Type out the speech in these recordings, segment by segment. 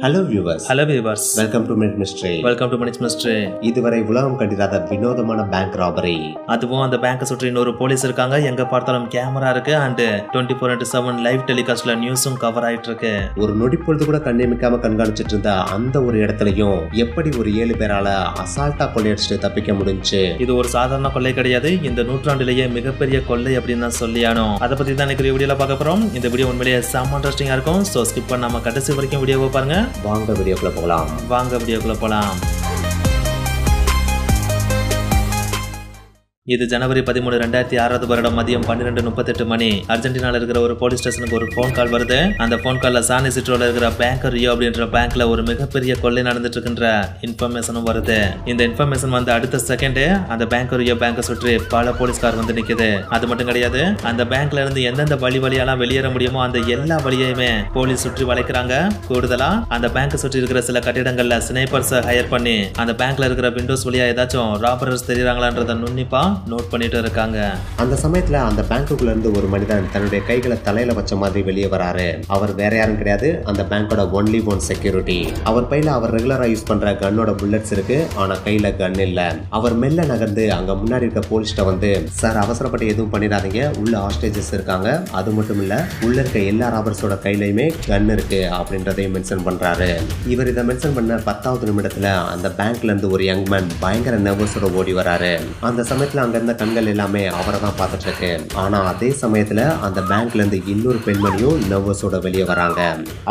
Hello viewers. Hello viewers. Welcome to Minute Mystery. Welcome to Minute Mystery. இதுவரை உலகம் கண்டிராத வினோதமான பேங்க் ராபரி. அதுவும் அந்த பேங்கை சுற்றி இன்னொரு போலீஸ் இருக்காங்க. எங்க பார்த்தாலும் கேமரா இருக்கு அண்ட் 24/7 லைவ் டெலிகாஸ்ட்ல நியூஸும் கவர் ஆயிட்டு இருக்கு. ஒரு நொடி பொழுது கூட கண்ணியமிக்காம கண்காணிச்சிட்டு இருந்த அந்த ஒரு இடத்துலயும் எப்படி ஒரு 7 பேரால அசால்ட்டா கொள்ளையடிச்சிட்டு தப்பிக்க முடிஞ்சு. இது ஒரு சாதாரண கொள்ளை கிடையாது. இந்த நூற்றாண்டிலேயே மிகப்பெரிய கொள்ளை அப்படின்னு தான் சொல்லியானோம். அதை பத்தி தான் இன்னைக்கு வீடியோல பார்க்க போறோம். இந்த வீடியோ உண்மையிலேயே செம்ம இன்ட்ரெஸ்டிங்கா இருக்கும். சோ ஸ்கிப் பண்ணாம கடைசி வரைக்கும் வீடியோவை பாருங்க. வாங்க வீடியோக்குள்ள போகலாம். இது ஜனவரி 13, 2006 வருடம் மதியம் 12:38 மணி. அர்ஜென்டினால இருக்கிற ஒரு போலீஸ் ஸ்டேஷனுக்கு ஒரு போன் கால் வருது. அந்த போன் கால்ல சான் இசிட்ரோல இருக்கிற பேங்கர் ரியோ அப்படின்ற பேங்க்ல ஒரு மிகப்பெரிய கொள்ளை நடந்துட்டு இருக்குன்ற இன்ஃபர்மேஷனும் வருது. இந்த இன்ஃபர்மேஷன் வந்து அடுத்த செகண்டே அந்த பேங்கர் ரியோ பேங்கை சுற்றி பல போலீஸ்கார் வந்து நிக்குது. அது மட்டும் கிடையாது, அந்த பேங்க்ல இருந்து எந்தெந்த வழியெல்லாம் வெளியேற முடியுமோ அந்த எல்லா வழியையுமே போலீஸ் சுற்றி வளைக்கிறாங்க. கூடுதலா அந்த பேங்கை சுற்றி இருக்கிற சில கட்டிடங்கள்ல ஸ்னைப்பர்ஸ் ஹையர் பண்ணி அந்த பேங்க்ல இருக்கிற விண்டோஸ் வழியா ஏதாச்சும் ராபரர்ஸ் தெரியுறாங்களான்றத நுண்ணிப்பா நோட் பண்ணிட்டு இருக்காங்க. அந்த சமயத்துல அந்த பேங்குக்குள்ள இருந்து ஒரு மனிதன் தன்னுடைய கைகளை தலையில வச்ச மாதிரி வெளியே வராரு. அவர் வேற யாரும் கிடையாது, அந்த பேங்கோட ஒன்லி ஒன் செக்யூரிட்டி. அவர் பையில அவர் ரெகுலரா யூஸ் பண்ற கன்னோட புல்லட்ஸ் இருக்கு, ஆனா கையில கன் இல்ல. அவர் மெல்ல நகர்ந்து அங்க முன்னாடி இருக்க போலீஸ்ட வந்து, சார் அவசரப்பட்டு எதுவும் பண்ணிடாதீங்க, உள்ள ஹாஸ்டேஜஸ் இருக்காங்க, அது மட்டும் இல்ல உள்ள இருக்க எல்லா ராபர்ஸோட கையிலயுமே கன் இருக்கு அப்படின்றதையும் மென்ஷன் பண்றாரு. இவர் இதை மென்ஷன் பண்ண 10வது நிமிடத்துல அந்த பேங்க்ல இருந்து ஒரு யங் மேன் பயங்கர நர்வஸோட ஓடி வராரு. அந்த சமயத்துல அங்க இருந்த கண்கள் எல்லாமே அவரை தான் பார்த்துட்டு இருக்கு. ஆனா அதே சமயத்துல அந்த பேங்க்ல இருந்து இன்னொரு பெண்மணியும் நர்வஸோட வெளியே வராங்க.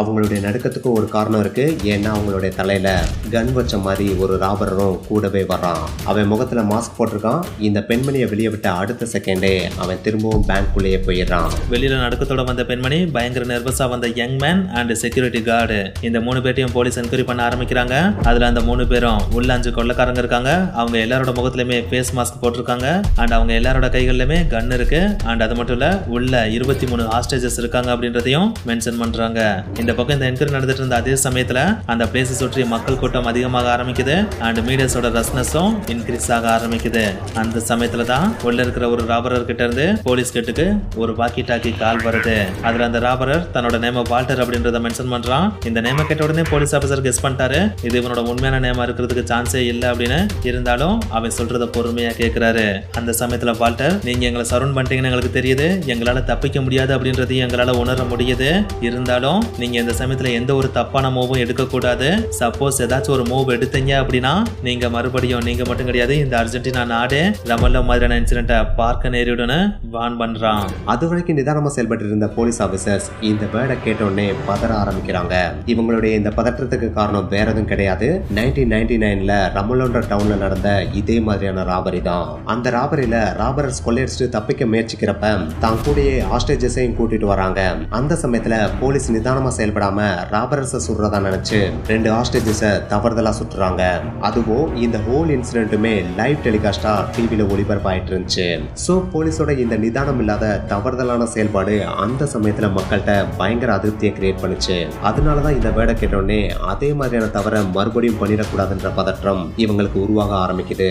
அவங்களுடைய நடுக்கத்துக்கும் ஒரு காரணம் இருக்கு. ஏன்னா அவங்களுடைய தலையில கன் வச்ச மாதிரி ஒரு ராபரும் கூடவே வர்றான். அவன் முகத்துல மாஸ்க் போட்டிருக்கான். இந்த பெண்மணியை வெளியே விட்ட அடுத்த செகண்டே அவன் திரும்பவும் பேங்க்குள்ளேயே போயிடுறான். வெளியில நடுக்கத்தோட வந்த பெண்மணி, பயங்கர நர்வஸா வந்த young man and security guard, இந்த 3 பேரையும் போலீஸ் என்கொயரி பண்ண ஆரம்பிக்கிறாங்க. அதுல அந்த 3 பேரும் உள்ள 5 கொள்ளைக்காரங்க இருக்காங்க. அவங்க எல்லாரோட முகத்திலுமே ஃபேஸ் மாஸ்க் போட்டிருக்காங்க அண்ட் அவங்க எல்லாரோட கைகளிலுமே கன் இருக்கு. அண்ட் அது மட்டும் இல்ல உள்ள 23 ஹாஸ்டேஜஸ் இருக்காங்க அப்படின்றதையும் மென்ஷன் பண்றாங்க. இந்த பக்கம் இந்த என்கொயரி நடந்துட்டு இருந்த அதே சமயத்துல அந்த பிளேஸை சுற்றி மக்கள் கூட்டம் அதிகமாக ஆரம்பிக்குது அண்ட் மீடியாஸோட ரஸ்னஸும் இன்க்ரீஸ் ஆக ஆரம்பிக்குது. அந்த சமயத்துல தான் உள்ள இருக்கிற ஒரு ராபரர் கிட்ட இருந்து போலீஸ் கிட்டுக்கு ஒரு வாக்கி டாக்கி கால் வருது. அதுல அந்த ராபரர் தன்னோட நேம வால்டர் அப்படின்றத மென்ஷன் பண்றான். இந்த நேம கேட்ட உடனே போலீஸ் ஆபீசர் கெஸ் பண்ணிட்டாரு, இது இவனோட உண்மையான நேமா இருக்கிறதுக்கு சான்ஸே இல்லை அப்படின்னு. இருந்தாலும் அவன் சொல்றத பொறுமையா கேட்கிறாரு. அந்த சமயத்துல வால்டர், நீங்க எங்களை சரவுண்ட் பண்ணிட்டீங்கன்னு எங்களுக்கு தெரியுது, எங்களால தப்பிக்க முடியாது அப்படின்றதையும் எங்களால உணர முடியுது. இருந்தாலும் நீங்க இந்த சமயத்துல எந்த ஒரு தப்பான மூவும் எடுக்க கூடாது. சப்போஸ் ஏதாச்சும் ஒரு மூவ் எடுத்தீங்க அப்படின்னா நீங்க மறுபடியும் நீங்க மட்டும் கிடையாது, இந்த அர்ஜென்டினா நாடே ரமல்ல மாதிரியான இன்சிடென்ட்டை பார்க்க நேரிடுன்னு வான் பண்றான். அது வரைக்கும் நிதானமா செயல்பட்டு இருந்த போலீஸ் ஆபீசர்ஸ் இந்த வேர்டை கேட்ட உடனே பதற ஆரம்பிக்கிறாங்க. இவங்களுடைய இந்த பதற்றத்துக்கு காரணம் வேற எதுவும் கிடையாது. 1999ல ரமல்லோன்ற டவுன்ல நடந்த இதே மாதிரியான ராபரி தான். அந்த ராபரியில ராபரர்ஸ் கொள்ளையடிச்சு தப்பிக்க முயற்சிக்கிறப்ப தான் கூடயே ஹாஸ்டேஜஸையும் கூட்டிட்டு வராங்க. அந்த சமயத்துல போலீஸ் நிதானமா செயல்படாம ராபரர்ஸை சுடுறதா நினைச்சு 2 ஹாஸ்டேஜஸை தவறுதலா சுட்டுறாங்க. அதுவும் இந்த ஹோல் இன்சிடென்ட்டுமே லைவ் டெலிகாஸ்டா டிவில ஒளிபரப்பாயிட்டு இருந்துச்சு. சோ போலீஸோட இந்த நிதானம் இல்லாத தவறுதலான செயல்பாடு அந்த சமயத்துல மக்கள்கிட்ட பயங்கர அதிருப்தியை கிரியேட் பண்ணுச்சு. அதனாலதான் இந்த வேர்டை கேட்டோடனே அதே மாதிரியான தவற மறுபடியும் பண்ணிடக்கூடாதுன்ற பதற்றம் இவங்களுக்கு உருவாக ஆரம்பிக்குது.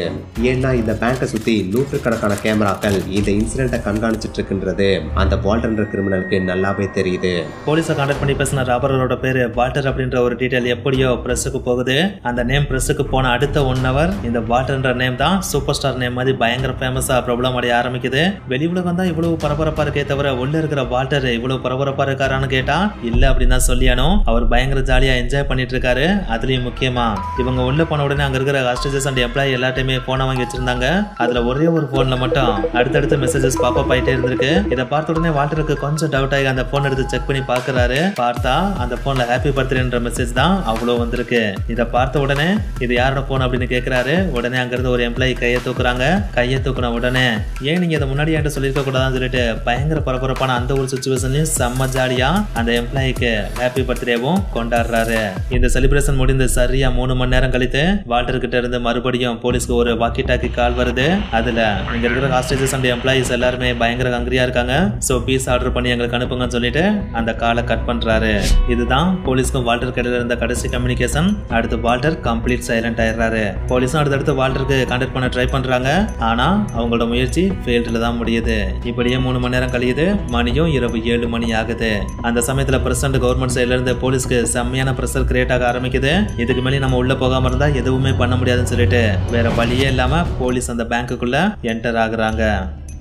ஏன்னா இந்த பேங்கை சுத்தி நூற்றுக்கணக்கான கேமராக்கள் இந்த இன்சிடென்ட்டை கண்காணிச்சிட்டு இருக்குன்றது அந்த வால்டர்ன்ற கிரிமினலுக்கு நல்லாவே தெரியுது. போலீஸை கான்டாக்ட் பண்ணி பேசின ராபரோட பேரு வால்டர் அப்படின்ற ஒரு டீடைல் எப்படியோ பிரஸுக்கு போகுது. அந்த நேம் பிரஸுக்கு போன அடுத்த 1 hour இந்த வால்டர்ன்ற நேம் தான் சூப்பர் ஸ்டார் நேம் மாதிரி பயங்கர ஃபேமஸா ப்ராப்ளம் அடைய ஆரம்பிக்குது. வெளி உலகம் தான் இவ்வளவு பரபரப்பா இருக்கே தவிர உள்ள இருக்கிற வால்டர் இவ்வளவு பரபரப்பா இருக்காரான்னு கேட்டா இல்ல அப்படின்னு தான் சொல்லியானோ. அவர் பயங்கர ஜாலியா என்ஜாய் பண்ணிட்டு இருக்காரு. அதுலயும் முக்கியமா இவங்க உள்ள போன உடனே அங்க இருக்கிற ஹாஸ்டேஜஸ் அண்ட் எம்ப்ளாயி எல்லாத்தையுமே போனை வாங்கி வச்சிருந்தாங்க. அதுல ஒரே ஒரு போன்ல மட்டும் அடுத்தடுத்து மெசேஜஸ் பாப்பப் ஆயிட்டே இருந்திருக்கு. இதை பார்த்த உடனே வால்டருக்கு கொஞ்சம் டவுட் ஆகி அந்த போன் எடுத்து செக் பண்ணி பாக்குறாரு. பார்த்தா அந்த போன்ல ஹாப்பி பர்த்டேன்ற மெசேஜ் தான் அவ்வளவு வந்திருக்கு. இதை பார்த்த உடனே இது யாரோட போன் அப்படின்னு கேட்கிறாரு. உடனே அங்க இருந்து ஒரு எம்ப்ளாயி கையை தூக்குறாங்க. கையை தூக்குன உடனே, ஏன் நீங்க இதை முன்னாடி என்கிட்ட சொல்லிருக்க கூடாதுன்னு சொல்லிட்டு பயங்கர பரபரப்பான அந்த ஒரு சிச்சுவேஷன்லயும் செம்ம ஜாலியா அந்த எம்ப்ளாயிக்கு ஹாப்பி பர்த்டேவும் கொண்டாடுறாரு. இந்த செலிப்ரேஷன் முடிந்து சரியா 3 மணி நேரம் கழித்து வால்டர் கிட்ட இருந்து மறுபடியும் போலீஸ்க்கு ஒரு வாக்கி டாக்கி கால் வருது. அதுல இங்க இருக்கிற ஹாஸ்டேஜஸ் அண்ட் எம்ப்ளாயிஸ் எல்லாருமே பயங்கர ஹங்கரியா இருக்காங்க. சோ பீஸ் ஆர்டர் பண்ணி எங்களுக்கு அனுப்புங்கன்னு சொல்லிட்டு அந்த காலை கட் பண்றாரு. இதுதான் போலீஸ்க்கும் வால்டர் கிடையில இருந்த கடைசி கம்யூனிகேஷன். அடுத்து வால்டர் கம்ப்ளீட் சைலண்ட் ஆயிடுறாரு. போலீஸும் அடுத்தடுத்து வால்டருக்கு கான்டாக்ட் பண்ண ட்ரை பண்றாங்க. ஆனா அவங்களோட முயற்சி ஃபெயில்ட்ல தான் முடியுது. இப்படியே 3 மணி நேரம் கழியுது. மணியும் இரவு 7 மணி ஆகுது. அந்த சமயத்துல பிரசிடண்ட் கவர்மெண்ட் சைட்ல இருந்து போலீஸ்க்கு செம்மையான பிரஷர் கிரியேட் ஆக ஆரம்பிக்குது. இதுக்கு மேலே நம்ம உள்ள போகாம இருந்தா எதுவுமே பண்ண முடியாதுன்னு சொல்லிட்டு வேற வழியே இல்லாம போலீஸ் அந்த பேங்க்குள்ள என்டர் ஆகுறாங்க.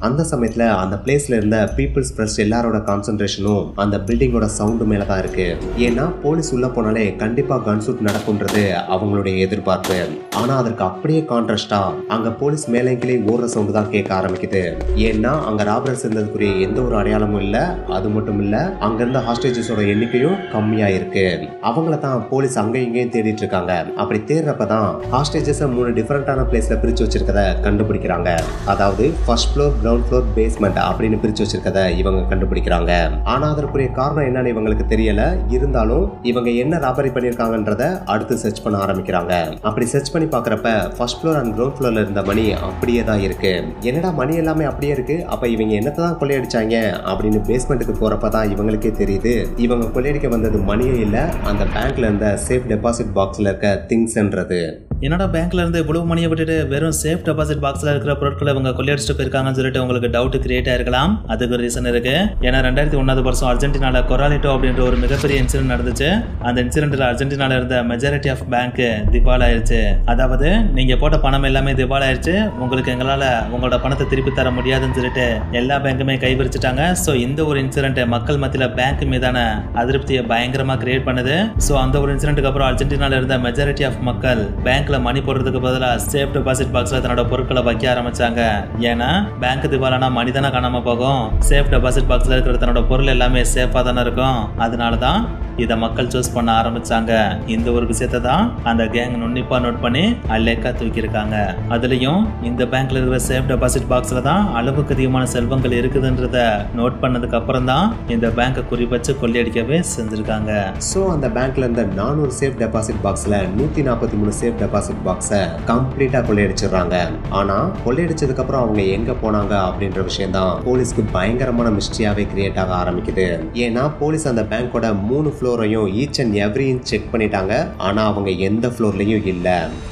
அந்த சமயத்துல அந்த பிளேஸ்ல இருந்த பீப்புள்ஸ் பிரஸ்ட் எல்லாரோட கான்சென்ட்ரேஷனும் அந்த பில்டிங்கோட சவுண்டு மேல தான் இருக்கு. ஏன்னா போலீஸ் உள்ள போனாலே கண்டிப்பா கன்சூட் நடக்கும்ன்றது அவங்களுடைய எதிர்பார்ப்பு. ஆனா அதற்கு அப்படியே கான்ட்ராஸ்டா அங்க போலீஸ் மேலேங்களே ஓடுற சவுண்டு தான் கேட்க ஆரம்பிக்குது. ஏன்னா அங்க ராபரர்ஸ் இருந்ததுக்குரிய எந்த ஒரு அடையாளமும் இல்ல. அது மட்டும் இல்ல, அங்க இருந்த ஹாஸ்டேஜஸோட எண்ணிக்கையும் கம்மியா இருக்கு. அவங்கள தான் போலீஸ் அங்க இங்கேயும் தேடிட்டு இருக்காங்க. அப்படி தேடுறப்பதான் ஹாஸ்டேஜஸ் 3 டிஃபரெண்டான பிளேஸ்ல பிரிச்சு வச்சிருக்கத கண்டுபிடிக்கிறாங்க. அதாவது first floor, ground floor, basement அப்படின்னு பிரிச்சு வச்சிருக்கத இவங்க கண்டுபிடிக்கிறாங்க. ஆனா அதற்குரிய காரணம் என்னன்னு இவங்களுக்கு தெரியல. இருந்தாலும் இவங்க என்ன ராபரி பண்ணிருக்காங்கன்றத அடுத்து சர்ச் பண்ண ஆரம்பிக்கிறாங்க. அப்படி சர்ச் பண்ணி பாக்குறப்ப ஃபர்ஸ்ட் ஃப்ளோர் அண்ட் கிரவுண்ட் ஃப்ளோர்ல இருந்த மணி அப்படியே தான் இருக்கு. என்னடா மணி எல்லாமே அப்படியே இருக்கு, அப்ப இவங்க என்னத்தை தான் கொள்ளையடிச்சாங்க அப்படின்னு பேஸ்மெண்ட்டுக்கு போறப்பதான் இவங்களுக்கே தெரியுது இவங்க கொள்ளையடிக்க வந்தது மணியே இல்ல, அந்த பேங்க்ல இருந்த சேஃப் டெபாசிட் பாக்ஸ்ல இருக்க திங்ஸ்ன்றது. என்னடா பேங்க்ல இருந்து இவ்வளவு மணியை விட்டுட்டு வெறும் சேஃப் டெபாசிட் பாக்ஸ்ல இருக்கிற பொருட்களை இவங்க கொள்ளையடிச்சிட்டு போயிருக்காங்கன்னு சொல்லிட்டு உங்களுக்கு டவுட் கிரியேட் ஆயிருக்கலாம். அதுக்கு ஒரு ரீசன் இருக்கு. ஏன்னா 2001 வருஷம் அர்ஜென்டினால கொராலிட்டோ அப்படின்ற ஒரு மிகப்பெரிய இன்சிடென்ட் நடந்துச்சு. அந்த இன்சிடென்ட்ல அர்ஜென்டினால இருந்த மெஜாரிட்டி ஆஃப் பேங்க் திவால் ஆயிருச்சு. அதாவது நீங்க போட்ட பணம் எல்லாமே திவால் ஆயிருச்சு, உங்களுக்கு எங்களால உங்களோட பணத்தை திருப்பி தர முடியாதுன்னு சொல்லிட்டு எல்லா பேங்குமே கைவிரிச்சிட்டாங்க. சோ இந்த ஒரு இன்சிடென்ட் மக்கள் மத்தியில பேங்க் மீதான அதிருப்தியை பயங்கரமா கிரியேட் பண்ணுது. சோ அந்த ஒரு இன்சிடென்ட்க்கு அப்புறம் அர்ஜென்டினால இருந்த மெஜாரிட்டி ஆஃப் மக்கள் பேங்க்ல மணி போடுறதுக்கு பதிலா சேஃப் டெபாசிட் பாக்ஸ்ல தன்னோட பொருட்களை வைக்க ஆரம்பிச்சாங்க. ஏன்னா பேங்க் திவாலானா மணி தானே காணாம போகும், சேஃப் டெபாசிட் பாக்ஸ்ல இருக்கிற தன்னோட பொருள் எல்லாமே சேஃபா தானே இருக்கும். அதனாலதான் இதை மக்கள் சூஸ் பண்ண ஆரம்பிச்சாங்க. இந்த ஒரு விஷயத்தை தான் அந்த கேங் நுண்ணிப்பா நோட் பண்ணி அல்லேக்கா தூக்கி இருக்காங்க. அதுலயும் இந்த பேங்க்ல இருக்கிற சேஃப் டெபாசிட் பாக்ஸ்ல தான் அளவுக்கு அதிகமான செல்வங்கள் இருக்குதுன்றத நோட் பண்ணதுக்கு அப்புறம் தான் இந்த பேங்கை குறிப்பச்சு கொள்ளையடிக்கவே செஞ்சிருக்காங்க. சோ அந்த பேங்க்ல இருந்த 400 சேஃப் டெபாசிட் பாக்ஸ்ல 143 சேஃப் டெபாசிட் பாக்ஸை கம்ப்ளீட்டா கொள்ளையடிச்சிடுறாங்க. ஆனா கொள்ளையடிச்சதுக்கு அப்புறம் அவங்க எங்க போனாங்க அப்படின்ற விஷயம் தான் போலீஸ்க்கு பயங்கரமான மிஸ்டரியாவே கிரியேட் ஆக ஆரம்பிக்குது. ஏன்னா போலீஸ் அந்த பேங்கோட 3 ஃப்ளோரையும் each and every inch check பண்ணிட்டாங்க. ஆனா அவங்க எந்த ஃப்ளோர்லயும் இல்ல.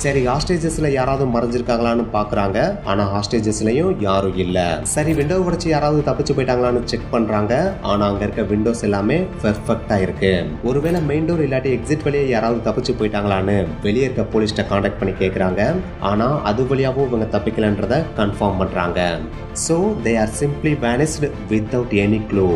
சரி, ஹாஸ்டேஜஸ்ல யாராவது மறைஞ்சிருக்காங்களான்னு பாக்குறாங்க. ஆனா ஹாஸ்டேஜஸ்லயும் யாரும் இல்ல. சரி, விண்டோ உடைச்சு யாராவது தப்பிச்சு போயிட்டாங்களான்னு செக் பண்றாங்க. ஆனா அங்க இருக்க விண்டோஸ் எல்லாமே பெர்ஃபெக்ட்டா இருக்கு. ஒருவேளை மெயின் டோர் இல்லாட்டி எக்ஸிட் வழியே யாராவது தப்பிச்சு போயிட்டாங்களான்னு வெளியே இருக்க போலீஸ்ட கான்டாக்ட் பண்ணி கேக்குறாங்க. ஆனா அது வழியாவும் இவங்க தப்பிக்கலன்றத கன்ஃபார்ம் பண்றாங்க. So they are simply vanished without any clue.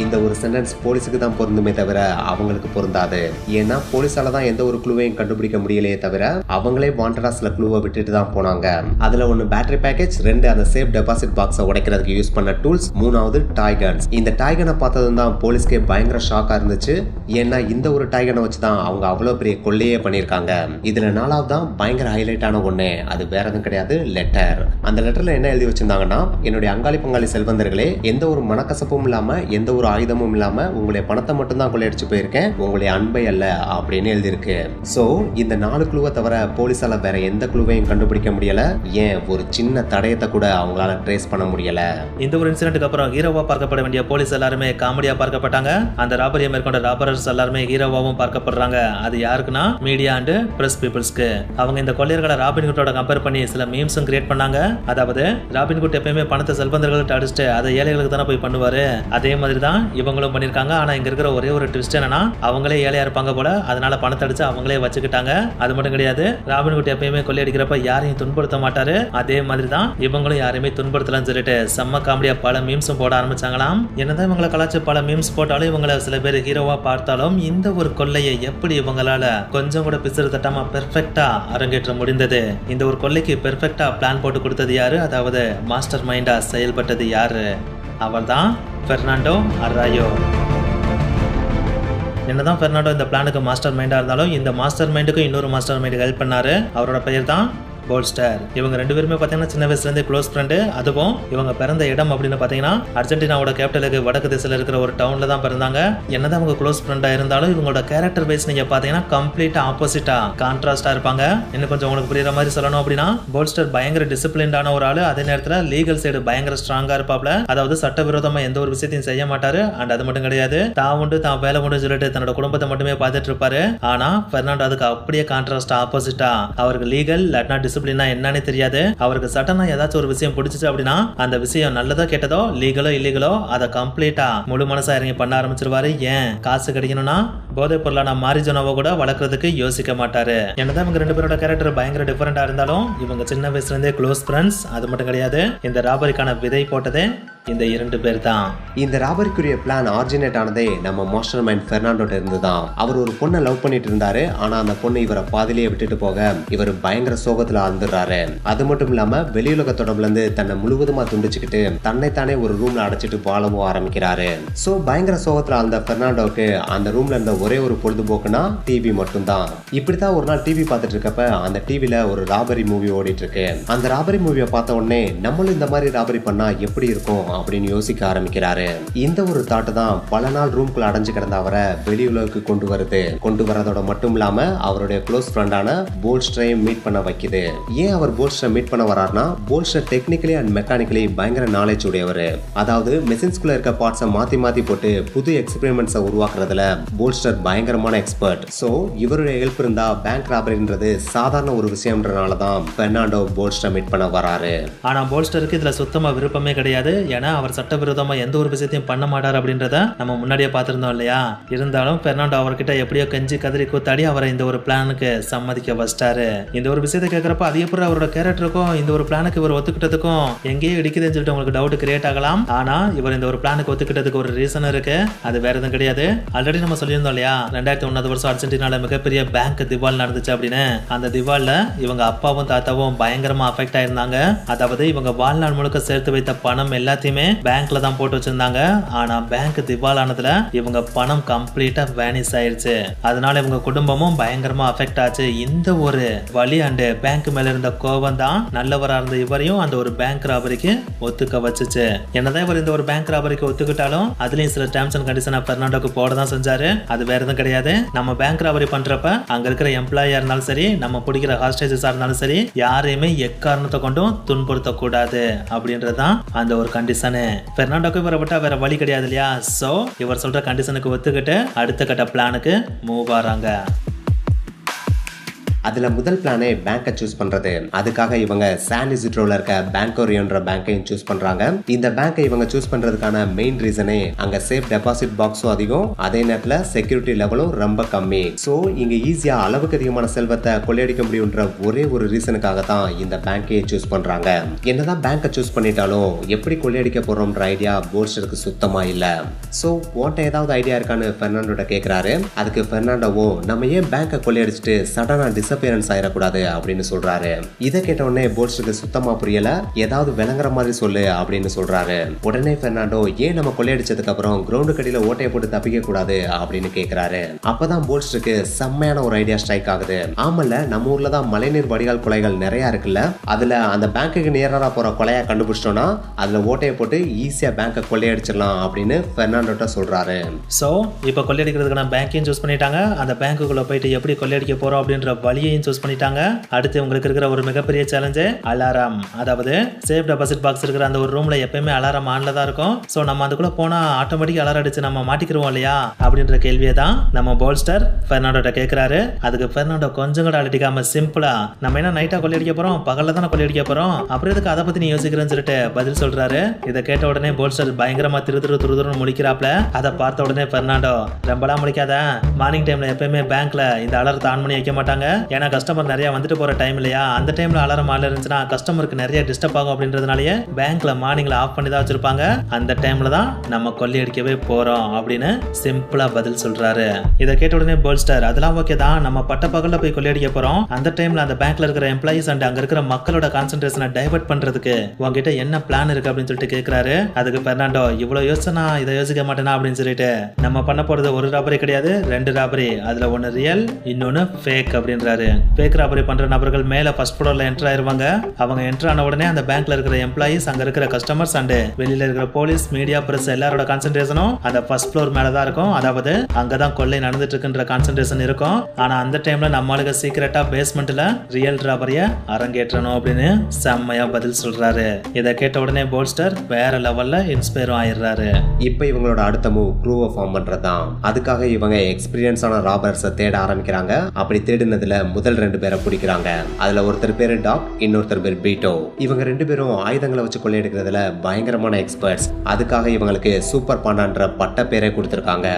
இந்த ஒரு சென்டென்ஸ் போலீஸுக்கு தான் பொருந்துமே தவிர அவங்களுக்கு பொருந்தாது. ஏன்னா போலீஸால தான் எந்த ஒரு க்ளூவையும் கண்டுபிடிக்க முடியலையே தவிர அவங்களே வாண்டடா சில க்ளூவை விட்டுட்டு தான் போனாங்க. அதுல ஒன்னு பேட்டரி பேக்கேஜ், 2 அந்த சேஃப் டெபாசிட் பாக்ஸை உடைக்கிறதுக்கு யூஸ் பண்ண டூல்ஸ், 3வது டாய் கன்ஸ். இந்த டாய் கனை பார்த்ததும் தான் போலீஸ்க்கே பயங்கர ஷாக்கா இருந்துச்சு. ஏன்னா இந்த ஒரு டாய் கனை வச்சு தான் அவங்க அவ்வளவு பெரிய கொள்ளையே பண்ணிருக்காங்க. இதுல 4வது தான் பயங்கர ஹைலைட்டான ஒண்ணு. அது வேற எதுவும் கிடையாது, லெட்டர். அந்த லெட்டர்ல என்ன எழுதி வச்சிருந்தாங்கன்னா, என்னுடைய அங்காளி பங்காளி செல்வந்தர்களே, எந்த ஒரு மனக்கசப்பும் இல்லாம எந்த ஒரு ஆயுதமும் இல்லாம உங்களுடைய பணத்தை மட்டும் தான் கொள்ளையடிச்சு போயிருக்கேன், உங்களுடைய அன்பை அல்ல அப்படின்னு எழுதிருக்கு. சோ இந்த 4 க்ளூவை தவிர போலீஸால வேற எந்த க்ளூவையும் கண்டுபிடிக்க முடியல. ஏன் ஒரு சின்ன தடயத்தை கூட அவங்களால ட்ரேஸ் பண்ண முடியல. இந்த ஒரு இன்சிடென்ட்க்கு அப்புறம் ஹீரோவா பார்க்கப்பட வேண்டிய போலீஸ் எல்லாருமே காமெடியா பார்க்கப்பட்டாங்க. அந்த ராபரியை மேற்கொண்ட ராபரர்ஸ் எல்லாருமே ஹீரோவாவும் பார்க்கப்படுறாங்க. அது யாருக்குன்னா மீடியா அண்ட் பிரஸ் பீப்புள்ஸ்க்கு. அவங்க இந்த கொள்ளையர்களை ராபின்ஹுட்டோட கம்பேர் பண்ணி சில மீம்ஸும் கிரியேட் பண்ணாங்க. அதாவது ராபின்ஹுட் எப்பயுமே பணத்தை செல்வந்தர்களுக்கு அடிச்சுட்டு அதை ஏழைகளுக்கு தானே போய் பண்ணுவாரு, அதே மாதிரி தான் இவங்களும் பண்ணிருக்காங்க. ஆனா இங்க இருக்கிற ஒரே ஒரு ட்விஸ்ட் என்னன்னா, அவங்களே ஏழையா இருப்பாங்க போல, அதனால பணத்தை அடிச்சு அவங்களே வச்சுக்கிட்டாங்க. அது மட்டும் கிடையாது, ராபின்ஹுட் எப்பயுமே கொள்ளையடிக்கிறப்ப யாரையும் துன்புறுத்த மாட்டாரு, அதே மாதிரி தான் இவங்களும் யாரையுமே துன்புறுத்தலன்னு சொல்லிட்டு செம்ம காமெடியா பல மீம்ஸும் போட ஆரம்பிச்சாங்களாம். என்னதான் இவங்களை கலாச்சு பல மீம்ஸ் போட்டாலும் இவங்களை சில பேர் ஹீரோவா பார்த்தாலும் இந்த ஒரு கொள்ளையை எப்படி இவங்களால கொஞ்சம் கூட பிசுறு தட்டாம பெர்ஃபெக்டா அரங்கேற்ற முடிந்தது? இந்த ஒரு கொள்ளைக்கு பெர்ஃபெக்டா பிளான் போட்டு கொடுத்தது யாரு? அதாவது மாஸ்டர் மைண்டா செயல்பட்டது யாரு? அவர்தான் பெர்னாண்டோ அராயோ. என்னதான் பெர்னாண்டோ இந்த பிளானுக்கு மாஸ்டர் மைண்டா இருந்தாலும் இந்த மாஸ்டர் மைண்டுக்கு இன்னொரு மாஸ்டர் மைண்டு ஹெல்ப் பண்ணாரு. அவரோட பெயர் தான் போல்ஸ்டர். இவங்க ரெண்டு பேருமே பாத்தீங்கன்னா சின்ன வயசுல இருந்தே க்ளோஸ் ஃப்ரெண்டு. அதுவும் இவங்க பிறந்த இடம் அப்படின்னு பாத்தீங்கன்னா அர்ஜென்டினாவோட கேபிட்டலுக்கு வடக்கு திசையில இருக்கிற ஒரு டவுன்ல தான் பிறந்தாங்க. என்னதான் அவங்க க்ளோஸ் ஃப்ரெண்டா இருந்தாலும் இவங்களோட கேரக்டர் வைஸ் நீங்க பாத்தீங்கன்னா கம்ப்ளீட்டா ஆப்போசிட்டா கான்ட்ராஸ்டா இருப்பாங்க. இன்னும் கொஞ்சம் உங்களுக்கு புரியுற மாதிரி சொல்லணும் அப்படின்னா போல்ஸ்டர் பயங்கர டிசிப்ளின்டான ஒரு ஆளு, அதே நேரத்துல லீகல் சைடு பயங்கர ஸ்ட்ராங்கா இருப்பாப்ல. அதாவது சட்டவிரோதமா எந்த ஒரு விஷயத்தையும் செய்ய மாட்டாரு. அண்ட் அது மட்டும் கிடையாது, தான் உண்டு தான் வேலை உண்டு சொல்லிட்டு தன்னோட குடும்பத்தை மட்டுமே பார்த்துட்டு இருப்பாரு. ஆனா பெர்னாண்டோ அதுக்கு அப்படியே கான்ட்ராஸ்ட் ஆப்போசிட்டா. அவருக்கு லீகல் இல்லாட்டினா டிசிப்ளினா என்னன்னு தெரியாது. அவருக்கு சட்டனா ஏதாச்சும் ஒரு விஷயம் பிடிச்சிச்சு அப்படின்னா அந்த விஷயம் நல்லதோ கெட்டதோ லீகலோ இல்லீகலோ அதை கம்ப்ளீட்டா முழு மனசா இறங்கி பண்ண ஆரம்பிச்சிருவாரு. ஏன் காசு கிடைக்கணும்னா போதைப் பொருளான மாரிஜோனாவை கூட வளர்க்கறதுக்கு யோசிக்க மாட்டாரு. என்னதான் இவங்க ரெண்டு பேரோட கேரக்டர் பயங்கர டிஃபரெண்டா இருந்தாலும் இவங்க சின்ன வயசுல இருந்தே க்ளோஸ் ஃப்ரெண்ட்ஸ். அது மட்டும் கிடையாது, இந்த ராபரிக்கான விதை போட்டதே இந்த இரண்டு பேர் தான். இந்த ராபரிக்குரிய பிளான் ஆரிஜினேட் ஆனதே நம்ம மாஸ்டர் மைண்ட் பெர்னாண்டோட்ட இருந்து தான். அவர் ஒரு பொண்ணை லவ் பண்ணிட்டு இருந்தாரு. ஆனா அந்த பொண்ணு இவரை பாதிலேயே விட்டுட்டு போக இவர் பயங்கர சோகத்துல ஆழ்ந்துடுறாரு. அது மட்டும் இல்லாம வெளியுலக தொடர்புல இருந்து தன்னை முழுவதுமா துண்டிச்சுக்கிட்டு தன்னைத்தானே ஒரு ரூம்ல அடைச்சிட்டு வாழவும் ஆரம்பிக்கிறாரு. சோ பயங்கர சோகத்துல அந்த பெர்னாண்டோவுக்கு அந்த ரூம்ல இருந்த ஒரே ஒரு பொழுதுபோக்குனா டிவி மட்டும் தான். இப்படித்தான் ஒரு நாள் டிவி பார்த்துட்டு இருக்கப்ப அந்த டிவில ஒரு ராபரி மூவி ஓடிட்டு இருக்கு. அந்த ராபரி மூவியை பார்த்த உடனே நம்மளும் இந்த மாதிரி ராபரி பண்ணா எப்படி இருக்கும் அப்படின்னு யோசிக்க ஆரம்பிக்கிறாரு. இந்த ஒரு தாட்டு தான் பல நாள் ரூம்குள்ள அடைஞ்சு கிடந்த அவரை வெளியுலகுக்கு கொண்டு வரதோட மட்டும் இல்லாம அவருடைய க்ளோஸ் ஃப்ரெண்டான போல்ஸ்டரை மீட் பண்ண வைக்குது. ஏன் அவர் போல்ஸ்டரை மீட் பண்ண வராருன்னா போல்ஸ்டர் டெக்னிக்கலி அண்ட் மெக்கானிக்கலி பயங்கர நாலேஜ் உடையவர். அதாவது மெஷின்ஸ்குள்ள இருக்க பார்ட்ஸை மாத்தி போட்டு புது எக்ஸ்பெரிமெண்ட்ஸை உருவாக்குறதுல போல்ஸ்டர் பயங்கரமான எக்ஸ்பர்ட். சோ இவருடைய ஹெல்ப் இருந்தா பேங்க் ராபரின்றது சாதாரண ஒரு விஷயம்ன்றனால தான் பெர்னாண்டோ போல்ஸ்டரை மீட் பண்ண வராரு. ஆனா போல்ஸ்டருக்கு இதுல சுத்தமா விருப்பமே கிடையாது. ஏன்னா அவர் சட்டவிரோதமா எந்த ஒரு விஷயத்தையும் பண்ண மாட்டார் அப்படின்றத நம்ம முன்னாடியே பார்த்திருந்தோம் இல்லையா. இருந்தாலும் பெர்னாண்டோ அவர்கிட்ட எப்படியோ கெஞ்சி கதறி கூத்தாடி அவரை இந்த ஒரு பிளானுக்கு சம்மதிக்க வச்சிட்டாரு. இந்த ஒரு விஷயத்தை கேட்கறப்ப அது எப்படி அவரோட கேரக்டருக்கும் இந்த ஒரு பிளானுக்கு இவர் ஒத்துக்கிட்டதுக்கும் எங்கேயோ இடிக்குதுன்னு சொல்லிட்டு உங்களுக்கு டவுட் கிரியேட் ஆகலாம். ஆனா இவர் இந்த ஒரு பிளானுக்கு ஒத்துக்கிட்டதுக்கு ஒரு ரீசன் இருக்கு. அது வேற எதுவும் கிடையாது. ஆல்ரெடி நம்ம சொல்லியிருந்தோம் இல்லையா 2001 வருஷம் அர்ஜென்டினால மிகப்பெரிய பேங்க் திவால் நடந்துச்சு அப்படின்னு. அந்த திவால்ல இவங்க அப்பாவும் தாத்தாவும் பயங்கரமா அஃபெக்ட் ஆயிருந்தாங்க. அதாவது இவங்க வாழ்நாள் முழுக்க சேர்த்து வைத்த பணம் எல்லாத்தையுமே பேங்க்ல தான் போட்டு வச்சிருந்தாங்க. ஆனா பேங்க் திவால் ஆனதுல இவங்க பணம் கம்ப்ளீட்டா வேனிஷ் ஆயிருச்சு. அதனால இவங்க குடும்பமும் பயங்கரமா அஃபெக்ட் ஆச்சு. இந்த ஒரு வலி அண்ட் பேங்க் மேல இருந்த கோபம் தான் நல்லவரா இருந்த இவரையும் அந்த ஒரு பேங்க் ராபரிக்கு ஒத்துக்க வச்சுச்சு. என்னதான் இவர் இந்த ஒரு பேங்க் ராபரிக்கு ஒத்துக்கிட்டாலும் அதுலயும் சில டேர்ம்ஸ் அண்ட் கண்டிஷனை பெர்னாண்டோக்கு போட தான் செஞ்சாரு. அது வேற எதுவும் கிடையாது. நம்ம பேங்க் ராபரி பண்றப்ப அங்க இருக்கிற எம்ப்ளாயா இருந்தாலும் சரி, நம்ம பிடிக்கிற ஹாஸ்டேஜஸா இருந்தாலும் சரி, யாரையுமே எக்காரணத்தை கொண்டும் துன்புறுத்த கூடாது அப்படின்றதான் அந்த ஒரு கண்டிஷனு. பெர்னாண்டோக்கு இவரை விட்டா வேற வழி கிடையாது இல்லையா. சோ இவர் சொல்ற கண்டிஷனுக்கு ஒத்துக்கிட்டு அடுத்த கட்ட பிளானுக்கு மூவ் ஆறாங்க. அதுல முதல் பிளானே பேங்கை சூஸ் பண்றது. அதுக்காக இவங்க சான் இசிட்ரோல இருக்க பேங்கோரியோன்ற பேங்கையும் சூஸ் பண்றாங்க. இந்த பேங்கை இவங்க சூஸ் பண்றதுக்கான மெயின் ரீசனே அங்க சேஃப் டெபாசிட் பாக்ஸும் அதிகம், அதே நேரத்துல செக்யூரிட்டி லெவலும் ரொம்ப கம்மி. சோ இங்க ஈஸியா அளவுக்கு அதிகமான செல்வத்தை கொள்ளையடிக்க முடியும்ன்ற ஒரே ஒரு ரீசனுக்காக தான் இந்த பேங்கையை சூஸ் பண்றாங்க. என்னதான் பேங்கை சூஸ் பண்ணிட்டாலும் எப்படி கொள்ளையடிக்க போறோம்ன்ற ஐடியா போல்ஸ்டருக்கு சுத்தமா இல்ல. சோ உன்கிட்ட ஏதாவது ஐடியா இருக்கான்னு பெர்னாண்டோட கேக்குறாரு. அதுக்கு பெர்னாண்டோவும் நம்ம ஏன் பேங்கை கொள்ளையடிச்சிட்டு சடனா டிஸப்பியரன்ஸ் ஆயிடக்கூடாது அப்படின்னு சொல்றாரு. இதை கேட்ட உடனே போல்ஸ்டருக்கு சுத்தமா புரியல. ஏதாவது விளங்குற மாதிரி சொல்லு அப்படின்னு சொல்றாரு. உடனே பெர்னாண்டோ ஏன் நம்ம கொள்ளையடிச்சதுக்கு அப்புறம் கிரவுண்டு கடியில ஓட்டையை போட்டு தப்பிக்க கூடாது அப்படின்னு கேக்குறாரு. அப்பதான் போல்ஸ்டருக்கு செம்மையான ஒரு ஐடியா ஸ்ட்ரைக் ஆகுது. ஆமல்ல நம்ம ஊர்ல தான் மழைநீர் வடிகால் குலைகள் நிறைய இருக்குல்ல, அதுல அந்த பேங்குக்கு நேரா போற கொலையா கண்டுபிடிச்சிட்டோம்னா அதுல ஓட்டையை போட்டு ஈஸியா பேங்கை கொள்ளையடிச்சிடலாம் அப்படின்னு பெர்னாண்டோட்ட சொல்றாரு. சோ இப்ப கொள்ளையடிக்கிறதுக்கான பேங்கையும் சூஸ் பண்ணிட்டாங்க. அந்த பேங்குக்குள்ள போயிட்டு எப்படி கொள்ளையடிக்க போறோம் அப்படின்ற வழியையும் சூஸ் பண்ணிட்டாங்க. அடுத்து உங்களுக்கு இருக்கிற ஒரு மிகப்பெரிய சேலஞ்சு அலாரம். அதாவது சேஃப் டெபாசிட் பாக்ஸ் இருக்கிற அந்த ஒரு ரூம்ல எப்பயுமே அலாரம் ஆன்ல தான் இருக்கும். சோ நம்ம அதுக்குள்ள போனா ஆட்டோமேட்டிக் அலாரம் அடிச்சு நம்ம மாட்டிக்கிறோம் இல்லையா அப்படின்ற கேள்வியை தான் நம்ம போல்ஸ்டர் பெர்னாண்டோட்ட கேட்கிறாரு. அதுக்கு பெர்னாண்டோ கொஞ்சம் கூட அலட்டிக்காம சிம்பிளா நம்ம என்ன நைட்டா கொள்ளையடிக்க போறோம், பகல்ல தானே கொள்ளையடிக்க போறோம், அப்புறம் எதுக்கு அதை பத்தி நீ யோசிக்கிறேன்னு சொல்லிட்டு பதில் சொல்றாரு. இதை கேட்ட உடனே போல்ஸ்டர் பயங்கரமா துருதுருன்னு முடிக்கிறாப்ல. அதை பார்த்த உடனே பெர்னாண்டோ ரொம்பலாம் முடிக்காத, மார்னிங் டைம்ல எப்பயுமே பேங்க்ல இந்த அலாரத்தை ஆன் பண்ணி வைக்க மாட்டாங்க. ஏன்னா கஸ்டமர் நிறைய வந்துட்டு போற டைம் இல்லையா, அந்த டைம்ல அலாரம் ஆன்ல இருந்துச்சுன்னா கஸ்டமருக்கு நிறைய டிஸ்டர்ப் ஆகும் அப்படின்றதுனாலயே பேங்க்ல மார்னிங்ல ஆஃப் பண்ணி தான் வச்சிருப்பாங்க. அந்த டைம்ல தான் நம்ம கொள்ளையடிக்கவே போறோம் அப்படின்னு சிம்பிளா பதில் சொல்றாரு. இதை கேட்ட உடனே போல்ஸ்டர் அதெல்லாம் ஓகே தான், நம்ம பட்ட பகல்ல போய் கொள்ளையடிக்க போறோம், அந்த டைம்ல அந்த பேங்க்ல இருக்கிற எம்ப்ளாயிஸ் அண்ட் அங்க இருக்கிற மக்களோட கான்சென்ட்ரேஷனை டைவர்ட் பண்றதுக்கு உங்ககிட்ட என்ன பிளான் இருக்கு அப்படின்னு சொல்லிட்டு கேட்கிறாரு. அதுக்கு பெர்னாண்டோ இவ்வளவு யோசனை இதை யோசிக்க மாட்டேனா அப்படின்னு சொல்லிட்டு நம்ம பண்ண போறது ஒரு ராபரி கிடையாது, 2 ராபரி. அதுல ஒன்னு ரியல், இன்னொன்னு ஃபேக் அப்படின்றாரு. இருக்காரு. பேக் ராபரி பண்ற நபர்கள் மேல ஃபர்ஸ்ட் ஃப்ளோர்ல என்டர் ஆயிருவாங்க. அவங்க என்டர் ஆன உடனே அந்த பேங்க்ல இருக்கிற எம்ப்ளாயிஸ், அங்க இருக்கிற கஸ்டமர்ஸ் அண்ட் வெளியில இருக்கிற போலீஸ், மீடியா, பிரஸ் எல்லாரோட கான்சென்ட்ரேஷனும் அந்த ஃபர்ஸ்ட் ஃப்ளோர் மேல தான் இருக்கும். அதாவது அங்கதான் கொள்ளை நடந்துட்டு இருக்குன்ற கான்சென்ட்ரேஷன் இருக்கும். ஆனா அந்த டைம்ல நம்மளுக்கு சீக்கிரட்டா பேஸ்மெண்ட்ல ரியல் ராபரிய அரங்கேற்றணும் அப்படின்னு செம்மையா பதில் சொல்றாரு. இதை கேட்ட உடனே போல்ஸ்டர் வேற லெவல்ல இன்ஸ்பயர் ஆயிடுறாரு. இப்போ இவங்களோட அடுத்த மூவ் க்ரூவை ஃபார்ம் பண்றதுதான். அதுக்காக இவங்க எக்ஸ்பீரியன்ஸான ராபர்ஸை தேட ஆரம்பிக்கிறாங்க. அப்படி தேடினதுல முதல் 2 பேரை பிடிக்கிறாங்க. அதுல ஒருத்தர் பேரு டாக், இன்னொருத்தர் பேர் பீட்டோ. இவங்க 2 பேரும் ஆயுதங்களை வச்சு கொள்ளையடிக்கிறதுல பயங்கரமான எக்ஸ்பர்ட்ஸ். அதுக்காக இவங்களுக்கு சூப்பர் பாண்டான்ற பட்ட பேரை கொடுத்திருக்காங்க.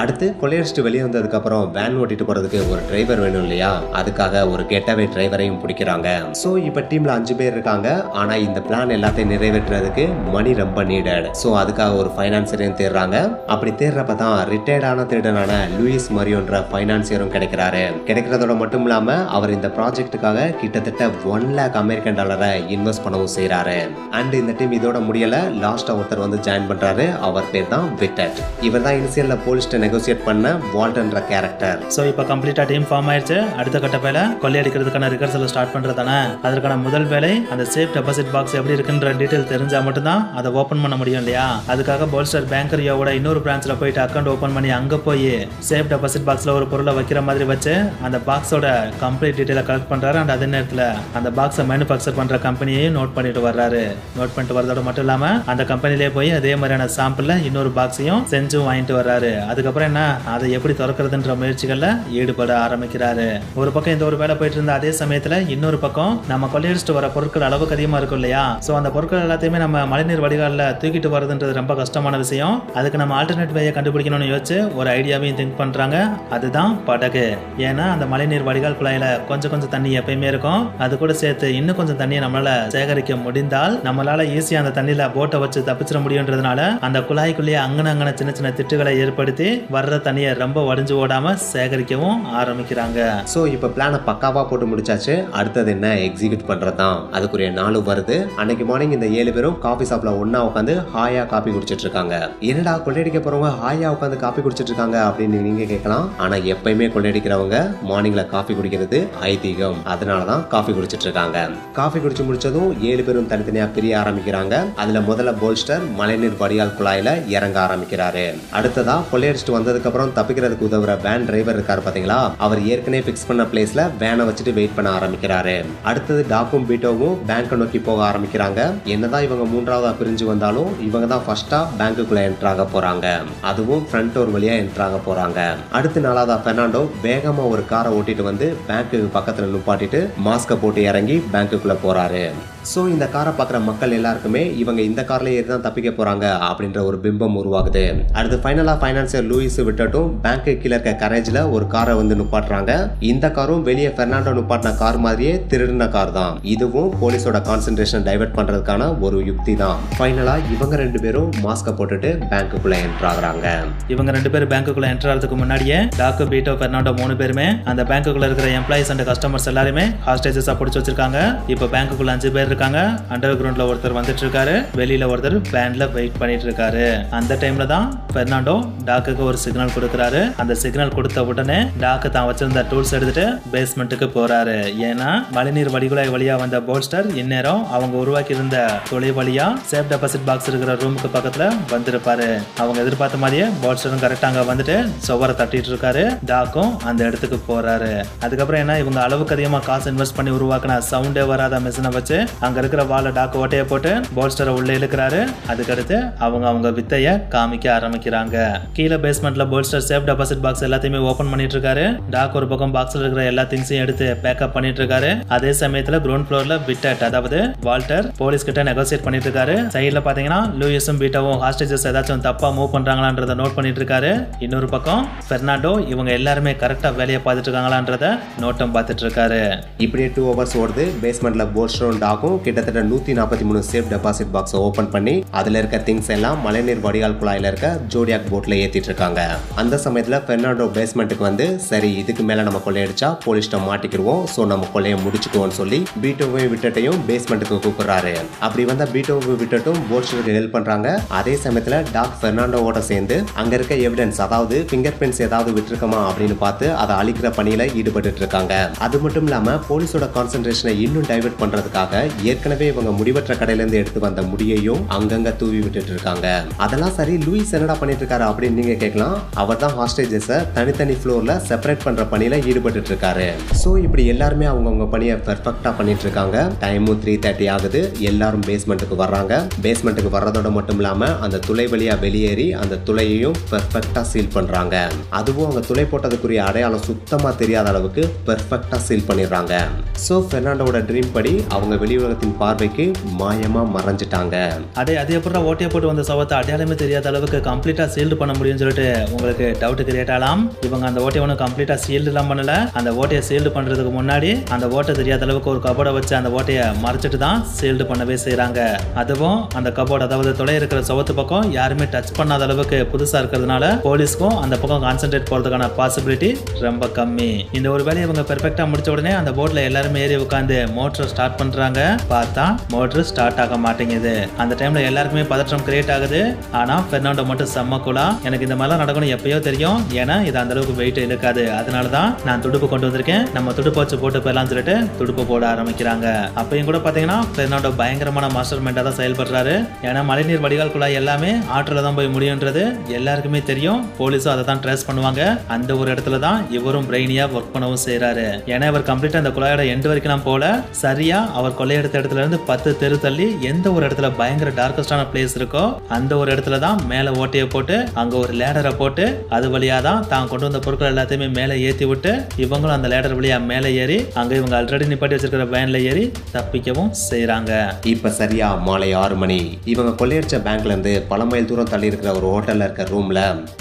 அடுத்து கொள்ளையடிச்சிட்டு வெளியே வந்ததுக்கு அப்புறம் வேன் ஓட்டிட்டு போறதுக்கு ஒரு டிரைவர் வேணும் இல்லையா, அதுக்காக ஒரு கெட்டவே டிரைவரையும் பிடிக்கிறாங்க. சோ இப்ப டீம்ல 5 பேர் இருக்காங்க. ஆனா இந்த பிளான் எல்லாத்தையும் நிறைவேற்றுறதுக்கு மணி ரொம்ப நீடட். சோ அதுக்காக ஒரு ஃபைனான்சியரையும் தேடுறாங்க. அப்படி தேடுறப்பதான் ரிட்டையர்டான திருடனான லூயிஸ் மரியோன்ற ஃபைனான்சியரும் கிடைக்கிறாரு. கிடைக்கிறதோட மட்டும் இல்லாம அவர் இந்த ப்ராஜெக்டுக்காக கிட்டத்தட்ட 1 லாக் அமெரிக்கன் டாலரை இன்வெஸ்ட் பண்ணவும் செய்யறாரு. அண்ட் இந்த டீம் இதோட முடியல. லாஸ்டா ஒருத்தர் வந்து ஜாயின் பண்றாரு. அவர் பேர் தான் விட்டட். இவர் தான் இனிஷியல்ல போலீஸ்ட நெகோசியேட் பண்ண வால்டன்ற கேரக்டர். சோ இப்போ கம்ப்ளீட்டா டீம் ஃபார்ம் ஆயிடுச்சு. அடுத்த கட்ட வேலை கொள்ளையடிக்கிறதுக்கான ரிகர்சல் ஸ்டார்ட் பண்றதானே. அதற்கான முதல் வேலை அந்த சேஃப் டெபாசிட் பாக்ஸ் எப்படி இருக்குன்ற டீடைல் தெரிஞ்சா மட்டும்தான் அதை ஓபன் பண்ண முடியும் இல்லையா. அதுக்காக போல்ஸ்டர் பேங்கரியோட இன்னொரு பிரான்ச்ல போயிட்டு அக்கௌண்ட் ஓபன் பண்ணி அங்க போய் சேஃப் டெபாசிட் பாக்ஸ்ல ஒரு பொருளை வைக்கிற மாதிரி வச்சு அந்த பாக்ஸோட கம்ப்ளீட் டீடைலை கலெக்ட் பண்றாரு. அண்ட் அதே நேரத்துல அந்த பாக்ஸை மேனுஃபேக்சர் பண்ற கம்பெனியையும் நோட் பண்ணிட்டு வர்றாரு. நோட் பண்ணிட்டு வரதோட மட்டும் இல்லாம அந்த கம்பெனிலே போய் அதே மாதிரியான சாம்பிள்ல இன்னொரு பாக்ஸையும் செஞ்சும் வாங்கிட்டு வர்றாரு. அதுக்கப்புறம் என்ன, அதை எப்படி திறக்கிறதுன்ற முயற்சிகள்ல ஈடுபட ஆரம்பிக்கிறாரு. ஒரு பக்கம் இந்த ஒரு வேலை போயிட்டு இருந்த அதே சமயத்துல இன்னொரு பக்கம் நம்ம கொள்ளையடிச்சிட்டு வர பொருட்கள் அளவுக்கு அதிகமா இருக்கும் இல்லையா. சோ அந்த பொருட்கள் எல்லாத்தையுமே நம்ம மழைநீர் வடிகால்ல தூக்கிட்டு வரதுன்றது ரொம்ப கஷ்டமான விஷயம். அதுக்கு நம்ம ஆல்டர்னேட் வேயை கண்டுபிடிக்கணும்னு யோசிச்சு ஒரு ஐடியாவையும் திங்க் பண்றாங்க. அதுதான் படகு. ஏன்னா அந்த மழைநீர் வடிகால் குழாயில கொஞ்சம் கொஞ்சம் தண்ணி எப்பயுமே இருக்கும். அது கூட சேர்த்து இன்னும் கொஞ்சம் தண்ணியை நம்மளால சேகரிக்க முடிந்தால் நம்மளால ஈஸியா அந்த தண்ணியில போட்டை வச்சு தப்பிச்சிட முடியும்ன்றதுனால அந்த குழாய்க்குள்ளேயே அங்கன சின்ன சின்ன திட்டுகளை ஏற்படுத்தி வர்ற தண்ணியை ரொம்ப வடிஞ்சு ஓடாம சேகரிக்கவும் ஆரம்பிக்கிறாங்க. சோ இப்ப பிளான பக்காவா போட்டு முடிச்சாச்சு. அடுத்தது என்ன, எக்ஸிக்யூட் பண்றதுதான். அதுக்குரிய நாளும் வருது. அன்னைக்கு மார்னிங் இந்த 7 பேரும் காபி ஷாப்ல ஒன்னா உட்காந்து ஹாயா காபி குடிச்சிட்டு இருக்காங்க. என்னடா கொள்ளையடிக்க போறவங்க ஹாயா உட்காந்து காபி குடிச்சிட்டு இருக்காங்க அப்படின்னு நீங்க கேட்கலாம். ஆனா எப்பயுமே கொள்ளையடிக்கிறவங்க மார்னிங்ல காபி குடிக்கிறது ஐதீகம். அதனாலதான் காபி குடிச்சிட்டு இருக்காங்க. காபி குடிச்சு முடிச்சதும் 7 பேரும் தனித்தனியா பிரிய ஆரம்பிக்கிறாங்க. அதுல முதல்ல போல்ஸ்டர் மழைநீர் வடிகால் குழாயில இறங்க ஆரம்பிக்கிறாரு. அடுத்ததா கொள்ளையடிச்சிட்டு வந்ததுக்கு அப்புறம் தப்பிக்கிறதுக்கு உதவுற வேன் டிரைவர் இருக்காரு பாத்தீங்களா, அவர் ஏற்கனவே பிக்ஸ் பண்ண பிளேஸ்ல வேனை வச்சுட்டு வெயிட் பண்ண ஆரம்பிக்கிறாரு. அடுத்தது டாக்கும் பீட்டோவும் பேங்கை நோக்கி போக ஆரம்பிக்கிறாங்க. என்னதான் இவங்க 3ஆவதா பிரிஞ்சு வந்தாலும் இவங்க தான் ஃபர்ஸ்டா பேங்குக்குள்ள என்டர் ஆக போறாங்க. அதுவும் ஃப்ரண்ட் டோர் வழியா என்டர் ஆக போறாங்க. அடுத்து 4ஆவதா பெர்னாண்டோ வேகமா ஒரு காரை ஓட்டிட்டு வந்து பேங்குக்கு பக்கத்துல நிப்பாட்டிட்டு மாஸ்க போட்டு இறங்கி பேங்குக்குள்ள போறாரு. சோ இந்த காரை பாக்குற மக்கள் எல்லாருக்குமே இவங்க இந்த கார்ல ஏறி தான் தப்பிக்க போறாங்க அப்படின்ற ஒரு பிம்பம் உருவாகுது. அடுத்து ஃபைனலா ஃபைனான்சியர் லூயிஸ் விட்டட்டும் பேங்க்கு கீழே இருக்க கரேஜ்ல ஒரு காரை வந்து நிப்பாட்டுறாங்க. இந்த காரும் வெளியே பெர்னாண்டோ நிப்பாட்டின கார் மாதிரியே திருடின கார் தான். இதுவும் போலீஸோட கான்சென்ட்ரேஷன் டைவர்ட் பண்றதுக்கான ஒரு யுக்தி தான். ஃபைனலா இவங்க 2 பேரும் மாஸ்க போட்டுட்டு பேங்குக்குள்ள என்டர் ஆகுறாங்க. இவங்க 2 பேரும் பேங்குக்குள்ள என்டர் ஆகிறதுக்கு முன்னாடியே டாக்கு, பீட்டோ, பெர்னாண்டோ 3 பேருமே அந்த பேங்குக்குள்ள இருக்கிற எம்ப்ளாயிஸ் அண்ட் கஸ்டமர்ஸ் எல்லாருமே ஹாஸ்டேஜஸா பிடிச்சு வச்சிருக்காங்க. இப்போ பேங்குக்குள்ள 5 பேர் இருக்காங்க. அண்டர் கிரவுண்ட்ல ஒருத்தர் வந்துட்டு இருக்காரு. வெளியில ஒருத்தர் வேன்ல வெயிட் பண்ணிட்டு இருக்காரு. அந்த டைம்ல தான் பெர்னாண்டோ டாக்குக்கு ஒரு சிக்னல் கொடுக்கறாரு. அந்த சிக்னல் கொடுத்த உடனே டாக்கு தான் வச்சிருந்த டூல்ஸ் எடுத்துட்டு பேஸ்மெண்ட்டுக்கு போறாரு. ஏன்னா மழைநீர் வடிகுழாய் வழியா வந்த போல்ஸ்டர் இந்நேரம் அவங்க உருவாக்கி இருந்த துளை வழியா சேஃப் டெபாசிட் பாக்ஸ் இருக்கிற ரூமுக்கு பக்கத்துல வந்திருப்பாரு. அவங்க எதிர்பார்த்த மாதிரியே போல்ஸ்டரும் கரெக்டா அங்க வந்துட்டு சுவரை தட்டிட்டு இருக்காரு. டாக்கும் அந்த இடத்துக்கு போறாரு. அதுக்கப்புறம் என்ன, இவங்க அளவுக்கு அதிகமா காசு இன்வெஸ்ட் பண்ணி உருவாக்கின சவுண்டே வராத மிஷினை வச்சு அங்க இருக்கிற வாழ டாக்கு ஓட்டைய போட்டு போல்ஸ்டரை உள்ள இழுக்கிறாரு. அதுக்கடுத்து அவங்க வித்தைய காமிக்க ஆரம்பிக்கிறாங்க. கீழே பேஸ்மெண்ட்ல போல்ஸ்டர் சேஃப் டெபாசிட் பாக்ஸ் எல்லாத்தையுமே ஓபன் பண்ணிட்டு இருக்காரு. டாக் ஒரு பக்கம் பாக்ஸ்ல இருக்கிற எல்லா திங்ஸையும் எடுத்து பேக்கப் பண்ணிட்டு இருக்காரு. அதே சமயத்துல கிரவுண்ட் ஃப்ளோர்ல விட்டட், அதாவது வால்டர் போலீஸ் கிட்ட நெகோசியேட் பண்ணிட்டு இருக்காரு. சைடுல பாத்தீங்கன்னா லூயிஸும் பீட்டோவும் ஹாஸ்டேஜஸ் ஏதாச்சும் தப்பா மூவ் பண்றாங்களான்றத நோட் பண்ணிட்டு இருக்காரு. இன்னொரு பக்கம் பெர்னாண்டோ இவங்க எல்லாருமே கரெக்டா வேலையை பார்த்துட்டு இருக்காங்களான்றத நோட்டம் பார்த்துட்டு இருக்காரு. இப்படியே 2 ஹவர்ஸ் ஓடுது. பேஸ்மெண்ட்ல போல்ஸ்டரும் டாக்கும் கிட்டத்தட்ட 143 சேஃப் டெபாசிட் பாக்ஸ் ஓபன் பண்ணி அதுல இருக்க திங்ஸ் எல்லாம் மழைநீர் வடிகால் குழாயில இருக்க ஜோடியாக் போட்ல ஏத்திட்டு இருக்காங்க. அந்த சமயத்துல பெர்னாண்டோ பேஸ்மெண்ட்டுக்கு வந்து சரி இதுக்கு மேல நம்ம கொள்ளையடிச்சா போலீஸ்ட மாட்டிக்கிடுவோம், சோ நம்ம கொள்ளையை முடிச்சுக்குவோம்னு சொல்லி பீட்டோவையும் விட்டட்டையும் பேஸ்மெண்ட்டுக்கு கூப்பிடுறாரு. அப்படி வந்த பீட்டோவை விட்டட்டும் போல்ஸ்டருக்கு ஹெல்ப் பண்றாங்க. அதே சமயத்துல டாக் பெர்னாண்டோவோட சேர்ந்து அங்க இருக்க எவிடன்ஸ், அதாவது ஃபிங்கர் பிரிண்ட்ஸ் ஏதாவது விட்டுருக்கமா அப்படின்னு பார்த்து அதை அழிக்கிற பணியில ஈடுபட்டு ஈடுபட்டு இருக்காங்க. அது மட்டும் இல்லாம போலீஸோட கான்சென்ட்ரேஷனை இன்னும் டைவர்ட் பண்றதுக்காக ஏற்கனவே இவங்க முடிவற்ற கடையில இருந்து எடுத்து வந்த முடியையும் அங்கங்க தூவி விட்டுட்டு இருக்காங்க. அதெல்லாம் சரி, லூயிஸ் என்னடா பண்ணிட்டு இருக்காரு அப்படின்னு நீங்க கேட்கலாம். அவர் தான் ஹாஸ்டேஜஸை தனித்தனி ஃப்ளோர்ல செப்பரேட் பண்ற பணியில ஈடுபட்டு இருக்காரு. சோ இப்படி எல்லாருமே அவங்கவுங்க பணியை பெர்ஃபெக்ட்டா பண்ணிட்டு இருக்காங்க. டைமும் 3:30 ஆகுது. எல்லாரும் பேஸ்மெண்ட்டுக்கு வர்றாங்க. பேஸ்மெண்ட்டுக்கு வர்றதோட மட்டும் இல்லாம அந்த துளை வழியா வெளியேறி அந்த துளையையும் பெர்ஃபெக்ட்டா சீல் பண்றாங்க. அதுவும் அவங்க துளை போட்டதுக்குரிய அடையாளம் சுத்தமா தெரியாத அளவுக்கு பெர்ஃபெக்ட்டா சீல் பண்ணிடுறாங்க. சோ பெர்னாண்டோட ட்ரீம் படி அவங்க வெளி உலகத்தின் பார்வைக்கு மாயமா மறைஞ்சிட்டாங்க. அது அப்புறம் ஓட்டையை போட்டு வந்த சவத்தை அடையாளமே தெரியாத அளவுக்கு கம்ப்ளீட்டா சீல்டு பண்ண முடியும்னு சொல்லிட்டு உங்களுக்கு டவுட் கிரியேட் ஆகலாம். இவங்க அந்த ஓட்டையை ஒன்றும் கம்ப்ளீட்டா சீல்டு எல்லாம் பண்ணல. அந்த ஓட்டையை சீல்டு பண்றதுக்கு முன்னாடி அந்த ஓட்டை தெரியாத அளவுக்கு ஒரு கபோர்டை வச்சு அந்த ஓட்டையை மறைச்சிட்டு தான் சீல்டு பண்ணவே செய்யறாங்க. அதுவும் அந்த கபோர்டு, அதாவது துளை இருக்கிற சவத்து பக்கம் யாருமே டச் பண்ணாத அளவுக்கு புதுசா இருக்கிறதுனால போலீஸ்க்கும் அந்த பக்கம் கான்சென்ட்ரேட் போறதுக்கான பாசிபிலிட்டி ரொம்ப கம்மி. இந்த ஒரு வேலையை இவங்க பெர்ஃபெக்ட்டா முடிச்ச உடனே அந்த போட்ல எல்லாருமே ஏறி உட்காந்து மோட்டர் ஸ்டார்ட் பண்றாங்க. பார்த்தா மோட்டர் ஸ்டார்ட் ஆக மாட்டேங்குது. அந்த டைம்ல எல்லாருக்குமே பதற்றம் கிரியேட் ஆகுது. ஆனா பெர்னாண்டோ மட்டும் செம்ம கூலா, எனக்கு இந்த மாதிரிலாம் நடக்கணும் எப்பயோ தெரியும், ஏன்னா இது அந்த அளவுக்கு வெயிட் இழுக்காது, அதனாலதான் நான் துடுப்பு கொண்டு வந்திருக்கேன், நம்ம துடுப்பு வச்சு போட்டு போயிடலாம் சொல்லிட்டு துடுப்பு போட ஆரம்பிக்கிறாங்க. அப்பயும் கூட பாத்தீங்கன்னா பெர்னாண்டோ பயங்கரமான மாஸ்டர் மைண்டா தான் செயல்படுறாரு. ஏன்னா மழைநீர் வடிகால் குழாய் எல்லாமே ஆற்றுல தான் போய் முடியும்ன்றது எல்லாருக்குமே தெரியும். போலீஸும் அதை தான் ட்ரேஸ் பண்ணுவாங்க. அந்த ஒரு இடத்துல தான் இவரும் பிரெயினியா ஒர்க் பண்ணவும் செய்யறாரு. ஏன்னா இவர் கம்ப்ளீட்டா அந்த குழாயோட எண்டு வரைக்கும் போல சரியா அவர் கொள்ளையெடுத்த இடத்துல இருந்து 10 தெரு தள்ளி எந்த ஒரு இடத்துல பயங்கர டார்க்கஸ்டான பிளேஸ் இருக்கோ அந்த ஒரு இடத்துல தான் மேல ஓட்டையை போட்டு அங்க ஒரு லேடரை போட்டு அது வழியா தான் தான் கொண்டு வந்த பொருட்கள் எல்லாத்தையுமே மேல ஏத்தி விட்டு இவங்களும் அந்த லேடர் வழியா மேல ஏறி அங்க இவங்க ஆல்ரெடி நிப்பாட்டி வச்சிருக்கிற வேன்ல ஏறி தப்பிக்கவும் செய்யறாங்க. இப்ப சரியா மாலை 6 மணி. இவங்க கொள்ளையடிச்ச பேங்க்ல இருந்து பல மைல் தூரம் தள்ளி இருக்கிற ஒரு ஹோட்டல்ல இருக்க ரூம்ல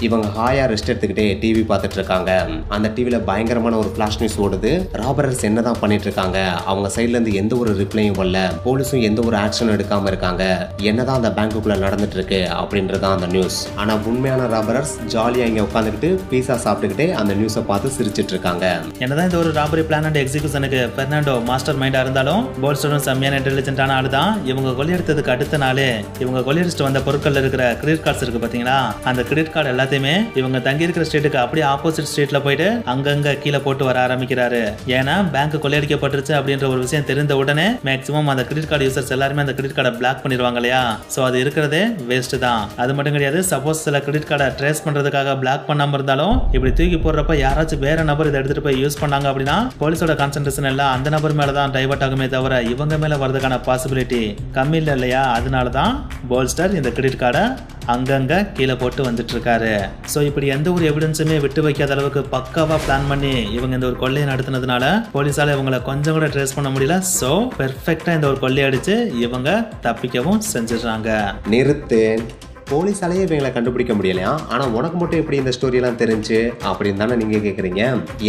இவங்க ஹாயா ரெஸ்ட் எடுத்துக்கிட்டே டிவி பார்த்துட்டு இருக்காங்க. அந்த டிவில பயங்கரமான ஒரு ஃபிளாஷ் நியூஸ் ஓடுது. ராபரர்ஸ் என்னதான் பண்ணிட்டு இருக்காங்க, அவங்க சைட்ல இருந்து எந்த ஒரு ரிப்ளையும் வரல, போலீஸும் எந்த ஒரு ஆக்ஷன் எடுக்காம இருக்காங்க, என்னதான் அந்த பேங்குக்குள்ள நடந்துட்டு இருக்கு அப்படின்றதான் அந்த நியூஸ். ஆனா உண்மையான ராபரர்ஸ் ஜாலியா இங்க உட்காந்துக்கிட்டு பீஸா சாப்பிட்டுக்கிட்டே அந்த நியூஸை பார்த்து சிரிச்சிட்டு இருக்காங்க. என்னதான் இந்த ஒரு ராபரி பிளான் அண்ட் எக்ஸிகியூஷனுக்கு பெர்னாண்டோ மாஸ்டர் மைண்டா இருந்தாலும் போல்ஸ்டரும் செம்மையான இன்டெலிஜென்ட்டான ஆளு தான். இவங்க கொள்ளையடித்ததுக்கு அடுத்த நாளே இவங்க கொள்ளையடிச்சிட்டு வந்த பொருட்கள் இருக்கிற கிரெடிட் கார்ட்ஸ் இருக்கு பாத்தீங்களா, அந்த கிரெடிட் கார்டு எல்லாத்தையுமே இவங்க தங்கி இருக்கிற ஸ்ட்ரீட்டுக்கு அப்படியே ஆப்போசிட் ஸ்ட்ரீட்ல போயிட்டு அங்கங்க கீழே போட்டு வர ஆரம்பிக்கிறாரு. ஏன்னா பேங்க் கொள்ளையடிக்கப்பட்டுருச்சு அப்படின்ற ஒரு விஷயம் தெரிந்த உடனே மேக்ஸிமம் அந்த கிரெடிட் கார்டு யூசர்ஸ் எல்லாருமே அந்த கிரெடிட் கார்டை பிளாக் பண்ணிடுவாங்க இல்லையா. சோ அது இருக்கிறதே வேஸ்ட் தான். அது மட்டும் கிடையாது, சப்போஸ் சில கிரெடிட் கார்டை ட்ரேஸ் பண்றதுக்காக பிளாக் பண்ணாம இருந்தாலும் இப்படி தூக்கி போடுறப்ப யாராச்சும் வேற நபர் இதை எடுத்துட்டு போய் யூஸ் பண்ணாங்க அப்படின்னா போலீஸோட கான்சென்ட்ரேஷன் எல்லாம் அந்த நபர் மேல தான் டைவர்ட் ஆகுமே தவிர இவங்க மேல வரதுக்கான பாசிபிலிட்டி கம்மி இல்லை இல்லையா. அதனாலதான் போல்ஸ்டர் இந்த கிரெடிட் கார்டை அங்கங்க கீழே போட்டு வந்துட்டு இருக்காரு. ஸோ இப்படி எந்த ஒரு எவிடன்ஸுமே விட்டு வைக்காத அளவுக்கு பக்காவா பிளான் பண்ணி இவங்க இந்த ஒரு கொள்ளையை நடத்தினதுனால போலீஸால இவங்களை கொஞ்சம் கூட ட்ரேஸ் பண்ண முடியல. ஸோ பெர்ஃபெக்டா இந்த ஒரு கொள்ளையை அடிச்சு இவங்க தப்பிக்கவும் செஞ்சிடறாங்க. நிறுத்து. போலீஸாலேயே இவங்களை கண்டுபிடிக்க முடியலையா, ஆனா உனக்கு மட்டும் எப்படி இந்த ஸ்டோரி எல்லாம் தெரிஞ்சு அப்படின்னு தானே நீங்க கேக்குறீங்க.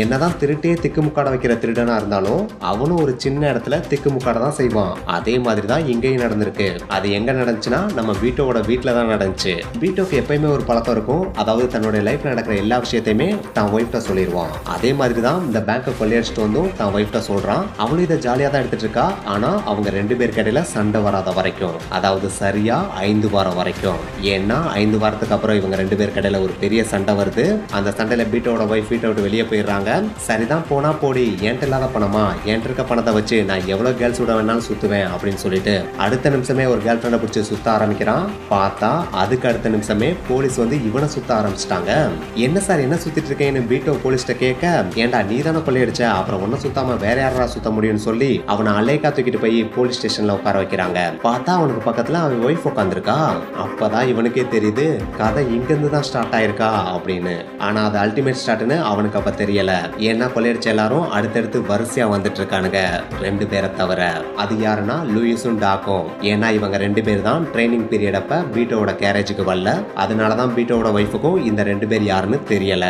என்னதான் திருட்டே திக்குமுக்காட வைக்கிற திருடனா இருந்தாலும் அவனும் ஒரு சின்ன இடத்துல திக்குமுக்காட தான் செய்வான். அதே மாதிரி தான் இங்கேயும் நடந்திருக்கு. அது எங்க நடந்துச்சுன்னா நம்ம வீட்டோட வீட்டுல தான் நடந்துச்சு. வீட்டோக்கு எப்பயுமே ஒரு பழக்கம் இருக்கும், அதாவது தன்னோட லைஃப்ல நடக்கிற எல்லா விஷயத்தையுமே தான் ஒய்ஃப்ட சொல்லிடுவான். அதே மாதிரி தான் இந்த பேங்கை கொள்ளையடிச்சிட்டு வந்தும் தான் ஒய்ஃப்ட சொல்றான். அவளும் இதை ஜாலியா தான் எடுத்துட்டு இருக்கா. ஆனா அவங்க 2 பேருக்கு இடையில சண்டை வராத வரைக்கும், அதாவது சரியா 5 வாரம் வரைக்கும். ஏன்னா 5 வாரத்துக்கு அப்புறம் இவங்க 2 பேர் கடையில ஒரு பெரிய சண்டை வருது. அந்த சண்டையில பீட்டோட வைஃப் வீட்டை விட்டு வெளியே போயிடுறாங்க. சரிதான், போனா போடி, என்கிட்ட இல்லாத பணமா, என்கிட்ட இருக்க பணத்தை வச்சு நான் எவ்வளவு கேர்ள்ஸ் விட வேணாலும் சுத்துவேன் அப்படின்னு சொல்லிட்டு அடுத்த நிமிஷமே ஒரு கேர்ள் ஃப்ரெண்டை பிடிச்சி சுத்த ஆரம்பிக்கிறான். பார்த்தா அதுக்கு அடுத்த நிமிஷமே போலீஸ் வந்து இவனை சுத்த ஆரம்பிச்சிட்டாங்க. என்ன சார் என்ன சுத்திட்டு இருக்கேன்னு பீட்டோ போலீஸ்ட கேட்க, ஏண்டா நீ தானே கொள்ளையடிச்ச, அப்புறம் ஒன்னும் சுத்தாம வேற யாரா சுத்த முடியும்னு சொல்லி அவனை அலேக்கா தூக்கிட்டு போய் போலீஸ் ஸ்டேஷன்ல உட்கார வைக்கிறாங்க. பார்த்தா அவனுக்கு பக்கத்துல அவன் ஒய்ஃப் உட்காந்துருக்கா. அப்பதான் இவனுக்கே தெரியுது கதை இங்கிருந்து தான் ஸ்டார்ட் ஆயிருக்கா அப்படின்னு. ஆனா அது அல்டிமேட் ஸ்டார்ட்னு அவனுக்கு அப்ப தெரியல. ஏன்னா கொள்ளையடிச்ச எல்லாரும் அடுத்தடுத்து வரிசையா வந்துட்டு இருக்கானுங்க 2 பேரை தவிர. அது யாருன்னா லூயிஸும் டாக்கும். ஏன்னா இவங்க 2 பேர் தான் ட்ரைனிங் பீரியட் அப்ப பீட்டோட கேரேஜுக்கு வரல. அதனாலதான் பீட்டோட ஒய்ஃபுக்கும் இந்த 2 பேர் யாருன்னு தெரியல.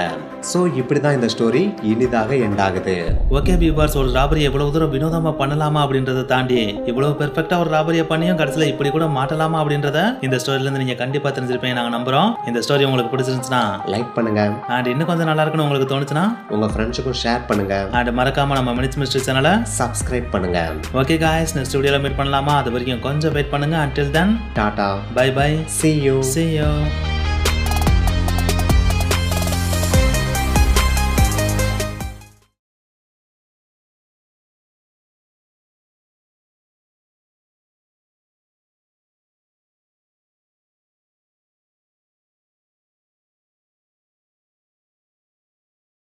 சோ இப்படிதான் இந்த ஸ்டோரி இனிதாக எண்ட் ஆகுது. ஓகே வியூவர்ஸ், ஒரு ராபரி எவ்வளவு தூரம் வினோதமா பண்ணலாமா அப்படின்றத தாண்டி இவ்வளவு பெர்ஃபெக்ட்டா ஒரு ராபரியை பண்ணியும் கடைசியில இப்படி கூட மாட்டலாமா அப்படின்றத இந்த ஸ்டோரியில இருந்து நீங்க கண்டிப்பா தெரிஞ்சிருப்பீங்க நாங்க நம்புறோம். இந்த ஸ்டோரி உங்களுக்கு பிடிச்சிருந்துச்சுன்னா லைக் பண்ணுங்க. அண்ட் இன்னும் கொஞ்சம் நல்லா இருக்குன்னு உங்களுக்கு தோணுச்சுன்னா உங்க ஃப்ரெண்ட்ஸுக்கும் ஷேர் பண்ணுங்க. அண்ட் மறக்காம நம்ம மினிட்ஸ் மிஸ்ட்ரி சேனலை சப்ஸ்கிரைப் பண்ணுங்க. ஓகே காய்ஸ், நெக்ஸ்ட் வீடியோல மீட் பண்ணலாமா? அது வரைக்கும் கொஞ்சம் வெயிட் பண்ணுங்க. until then tata, bye bye, see you. see you.